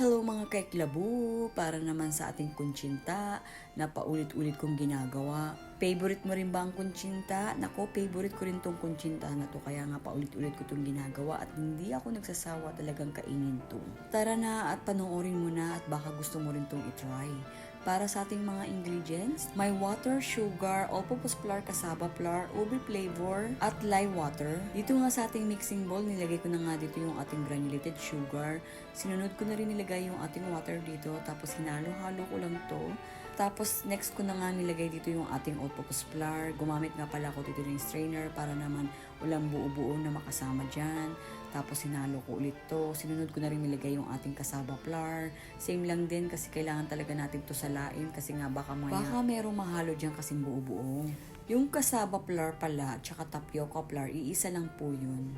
Hello mga kaiklabu! Para naman sa ating kuntsinta na paulit-ulit kong ginagawa. Favorite mo rin ba ang kuntsinta? Nako, favorite ko rin tong kuntsinta na to, kaya nga paulit-ulit ko tong ginagawa at hindi ako nagsasawa talagang kainin to. Tara na at panoorin mo na at baka gusto mo rin tong itry. Para sa ating mga ingredients, may water, sugar, all-purpose flour, cassava flour, ube flavor, at lye water. Dito nga sa ating mixing bowl, nilagay ko na nga dito yung ating granulated sugar. Sinunod ko na rin nilagay yung ating water dito, tapos hinalo-halo ko lang to. Tapos next ko na nga nilagay dito yung ating all-purpose flour. Gumamit nga pala ako dito ng strainer para naman walang buo-buo na makasama dyan. Tapos hinalo ko ulit to. Sinunod ko na rin nilagay yung ating cassava flour. Same lang din kasi kailangan talaga natin to salain kasi nga baka merong mahalo dyan kasing buo-buo. Yung cassava flour pala tsaka tapioca flour, iisa lang po yun.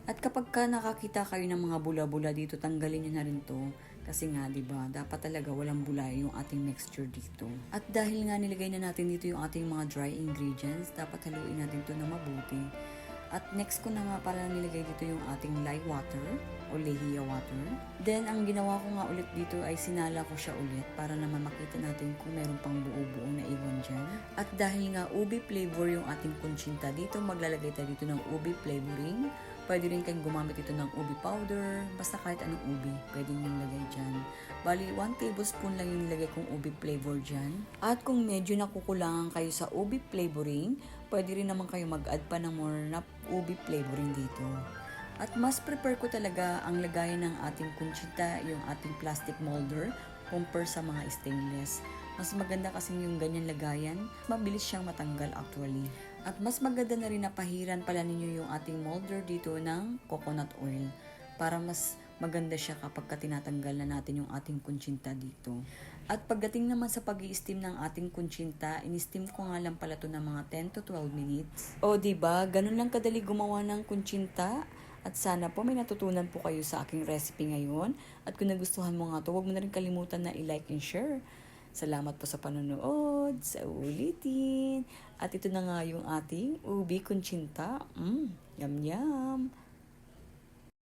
At kapag ka nakakita kayo ng mga bula-bula dito, tanggalin nyo na rin to. Kasi nga, diba, dapat talaga walang bulay yung ating mixture dito. At dahil nga nilagay na natin dito yung ating mga dry ingredients, dapat haluin natin to na mabuti. At next ko na nga pala nilagay dito yung ating lye water o lehia water. Then, ang ginawa ko nga ulit dito ay sinala ko siya ulit para naman makita natin kung meron pang buo-buo na iwan dyan. At dahil nga ube flavor yung ating kuntsinta dito, maglalagay tayo dito ng ube flavoring. Pwede rin kayong gumamit ito ng ube powder, basta kahit anong ube, pwede nyo lagay dyan. Bali, 1 tablespoon lang yung nilagay kong ube flavor dyan. At kung medyo nakukulangan kayo sa ube flavoring, pwede rin naman kayo mag-add pa ng more na ube flavoring dito. At mas prefer ko talaga ang lagayan ng ating kuntsinta, yung ating plastic molder, compare sa mga stainless. Mas maganda kasi yung ganyan lagayan, mabilis siyang matanggal actually. At mas maganda na rin na pahiran pala ninyo yung ating molder dito ng coconut oil para mas maganda siya kapag tinatanggal na natin yung ating kuntsinta dito. At pagdating naman sa pag-i-steam ng ating kuntsinta, in-steam ko nga lang pala to ng mga 10 to 12 minutes. O diba, ganun lang kadali gumawa ng kuntsinta. At sana po may natutunan po kayo sa aking recipe ngayon. At kung nagustuhan mo nga to, huwag mo na rin kalimutan na i-like and share. Salamat po sa panonood, sa ulitin. At ito na nga yung ating ube kuntsinta. Yum yum!